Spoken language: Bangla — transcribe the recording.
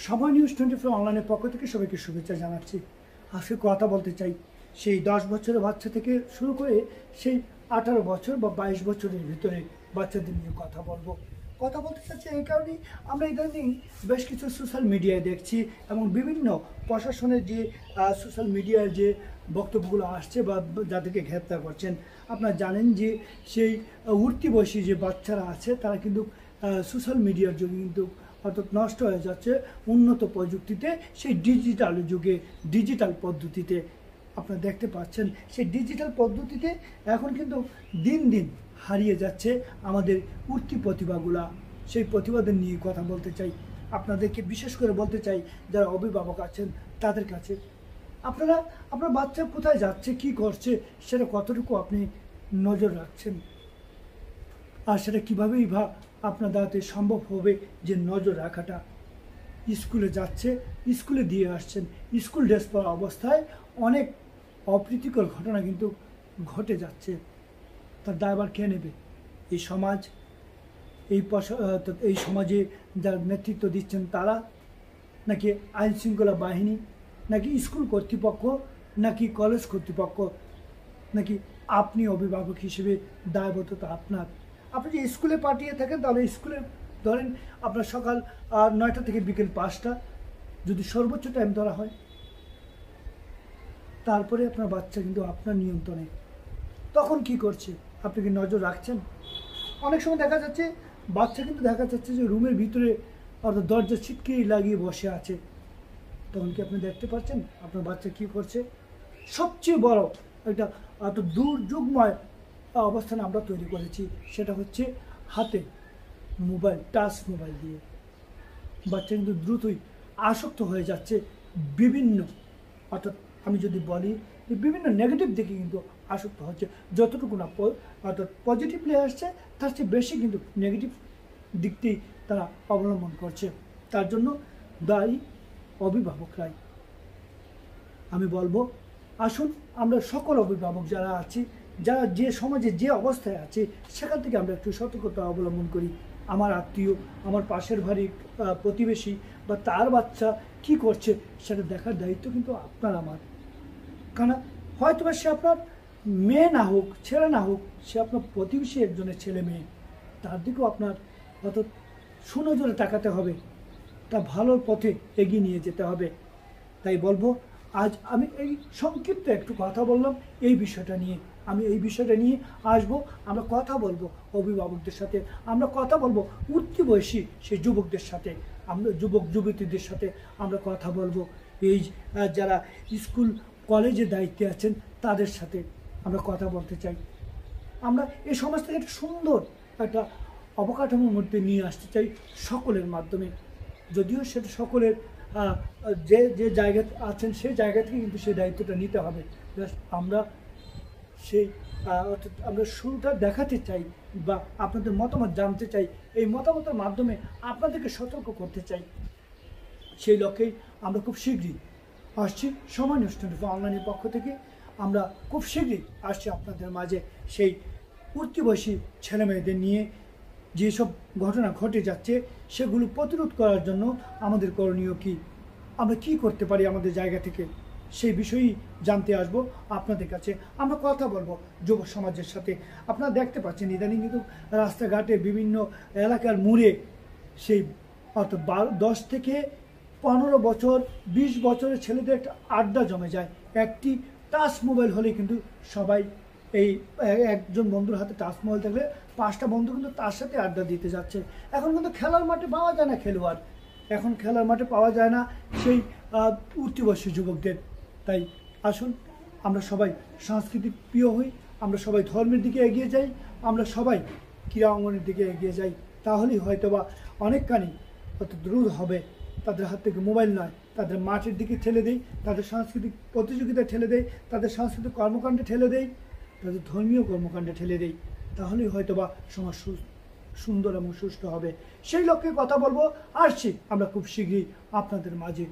সময় নিউজ 24 অনলাইনের পক্ষ থেকে সবাইকে শুভেচ্ছা জানাচ্ছি। আজকে কথা বলতে চাই সেই 10 বছরের বাচ্চা থেকে শুরু করে সেই 18 বছর বা 22 বছরের ভিতরে বাচ্চাদের নিয়ে কথা বলতে চাচ্ছি এই কারণেই আমরা ইদানিং বেশ কিছু সোশ্যাল মিডিয়ায় দেখছি এবং বিভিন্ন প্রশাসনের যে সোশ্যাল মিডিয়ার যে বক্তব্যগুলো আসছে বা যাদেরকে গ্রেপ্তার করছেন। আপনারা জানেন যে সেই উঠতি বয়সী যে বাচ্চারা আছে তারা কিন্তু সোশ্যাল মিডিয়ার যুগে কিন্তু অর্থাৎ নষ্ট হয়ে যাচ্ছে উন্নত প্রযুক্তিতে, সেই ডিজিটাল যুগে ডিজিটাল পদ্ধতিতে। আপনারা দেখতে পাচ্ছেন সেই ডিজিটাল পদ্ধতিতে এখন কিন্তু দিন দিন হারিয়ে যাচ্ছে আমাদের উঠতি প্রতিভাগুলা। সেই প্রতিভাদের নিয়ে কথা বলতে চাই, আপনাদেরকে বিশেষ করে বলতে চাই যারা অভিভাবক আছেন তাদের কাছে। আপনার বাচ্চা কোথায় যাচ্ছে, কি করছে, সেটা কতটুকু আপনি নজর রাখছেন, আর সেটা কীভাবেই বা আপনার দ্বারাতে সম্ভব হবে যে নজর রাখাটা। স্কুলে যাচ্ছে, স্কুলে দিয়ে আসছেন, স্কুল ড্রেস পরা অবস্থায় অনেক অপ্রীতিকর ঘটনা কিন্তু ঘটে যাচ্ছে। তার দায়ভার কে নেবে? এই সমাজ, এই সমাজে যারা নেতৃত্ব দিচ্ছেন তারা, নাকি আইন শৃঙ্খলা বাহিনী, নাকি স্কুল কর্তৃপক্ষ, নাকি কলেজ কর্তৃপক্ষ, নাকি আপনি অভিভাবক হিসেবে দায়বদ্ধতা আপনার? আপনি যে স্কুলে পাঠিয়ে থাকেন তাহলে স্কুলে ধরেন আপনার সকাল 9টা থেকে বিকেল 5টা যদি সর্বোচ্চ টাইম ধরা হয়, তারপরে আপনার বাচ্চা কিন্তু আপনার নিয়ন্ত্রণে। তখন কি করছে? আপনি কি নজর রাখছেন? অনেক সময় দেখা যাচ্ছে বাচ্চা কিন্তু দেখা যাচ্ছে যে রুমের ভিতরে অর্থাৎ দরজা ছিটকে লাগিয়ে বসে আছে। তখন কি আপনি দেখতে পাচ্ছেন আপনার বাচ্চা কি করছে? সবচেয়ে বড় একটা দুর্যোগময় অবস্থান আমরা তৈরি করেছি, সেটা হচ্ছে হাতে মোবাইল, টাচ মোবাইল দিয়ে বাচ্চা কিন্তু দ্রুতই আসক্ত হয়ে যাচ্ছে বিভিন্ন, অর্থাৎ আমি যদি বলি বিভিন্ন নেগেটিভ দিকে কিন্তু আসক্ত হচ্ছে। যতটুকু না অর্থাৎ পজিটিভলি আসছে তার চেয়ে বেশি কিন্তু নেগেটিভ দিকটি তারা অবলম্বন করছে। তার জন্য দায়ী অভিভাবকরাই। আমি বলবো আসুন আমরা সকল অভিভাবক যারা আছি, যারা যে সমাজে যে অবস্থায় আছে সেখান থেকে আমরা একটু সতর্কতা অবলম্বন করি। আমার আত্মীয়, আমার পাশের বাড়ির প্রতিবেশী বা তার বাচ্চা কি করছে সেটা দেখার দায়িত্ব কিন্তু আপনার আমার। কারণ হয়তো সে আপনার মেয়ে না হোক, ছেলে না হোক, সে আপনার প্রতিবেশী একজনের ছেলে মেয়ে, তার দিকেও আপনার অর্থাৎ সুনজরে তাকাতে হবে, তা ভালোর পথে এগিয়ে নিয়ে যেতে হবে। তাই বলবো আজ আমি এই সংক্ষিপ্ত একটু কথা বললাম এই বিষয়টা নিয়ে। আমি এই বিষয়টা নিয়ে আসবো, আমরা কথা বলবো অভিভাবকদের সাথে, আমরা কথা বলবো উঠতি বয়সী সেই যুবকদের সাথে, আমরা যুবক যুবতীদের সাথে আমরা কথা বলবো। এই যারা স্কুল কলেজে দায়িত্বে আছেন তাদের সাথে আমরা কথা বলতে চাই। আমরা এই সমাজ থেকে একটা সুন্দর একটা অবকাঠামোর মধ্যে নিয়ে আসতে চাই সকলের মাধ্যমে। যদিও সেটা সকলের যে যে জায়গা আছেন সেই জায়গা থেকে কিন্তু সেই দায়িত্বটা নিতে হবে। আমরা সেই অর্থাৎ আমরা শুরুটা দেখাতে চাই বা আপনাদের মতামত জানতে চাই, এই মতামতের মাধ্যমে আপনাদেরকে সতর্ক করতে চাই। সেই লক্ষ্যেই আমরা খুব শীঘ্রই আসছি সময় নিউজ 24 অনলাইনের পক্ষ থেকে। আমরা খুব শীঘ্রই আসছি আপনাদের মাঝে সেই উঠতি বয়সী ছেলে মেয়েদের নিয়ে যেসব ঘটনা ঘটে যাচ্ছে সেগুলো প্রতিরোধ করার জন্য আমাদের করণীয় কী, আমরা কি করতে পারি আমাদের জায়গা থেকে, সেই বিষয়েই জানতে আসব আপনাদের কাছে। আমরা কথা বলবো যুব সমাজের সাথে। আপনারা দেখতে পাচ্ছেন ইদানিং কিন্তু রাস্তাঘাটে বিভিন্ন এলাকার মোড়ে সেই অর্থাৎ 10 থেকে 15 বছর 20 বছরের ছেলেদের একটা আড্ডা জমে যায়। একটি টাচ মোবাইল হলে কিন্তু সবাই, এই একজন বন্ধুর হাতে টাচ মোবাইল থাকলে 5টা বন্ধু কিন্তু তার সাথে আড্ডা দিতে যাচ্ছে। এখন কিন্তু খেলার মাঠে পাওয়া যায় না খেলোয়াড়, এখন খেলার মাঠে পাওয়া যায় না সেই উঠতি বয়সী যুবকদের। তাই আসুন আমরা সবাই সাংস্কৃতিক প্রিয় হই, আমরা সবাই ধর্মের দিকে এগিয়ে যাই, আমরা সবাই ক্রীড়া অঙ্গনের দিকে এগিয়ে যাই। তাহলেই হয়তোবা অনেকখানি অর্থাৎ রোধ হবে। তাদের হাত থেকে মোবাইল নয়, তাদের মাঠের দিকে ঠেলে দেই, তাদের সাংস্কৃতিক প্রতিযোগিতায় ঠেলে দেই, তাদের সাংস্কৃতিক কর্মকাণ্ডে ঠেলে দেই, তাদের ধর্মীয় কর্মকাণ্ডে ঠেলে দেই। তাহলেই হয়তোবা সমাজ সুন্দর এবং সুষ্ঠু হবে। সেই লক্ষ্যে কথা বলবো। আসছি আমরা খুব শীঘ্রই আপনাদের মাঝে।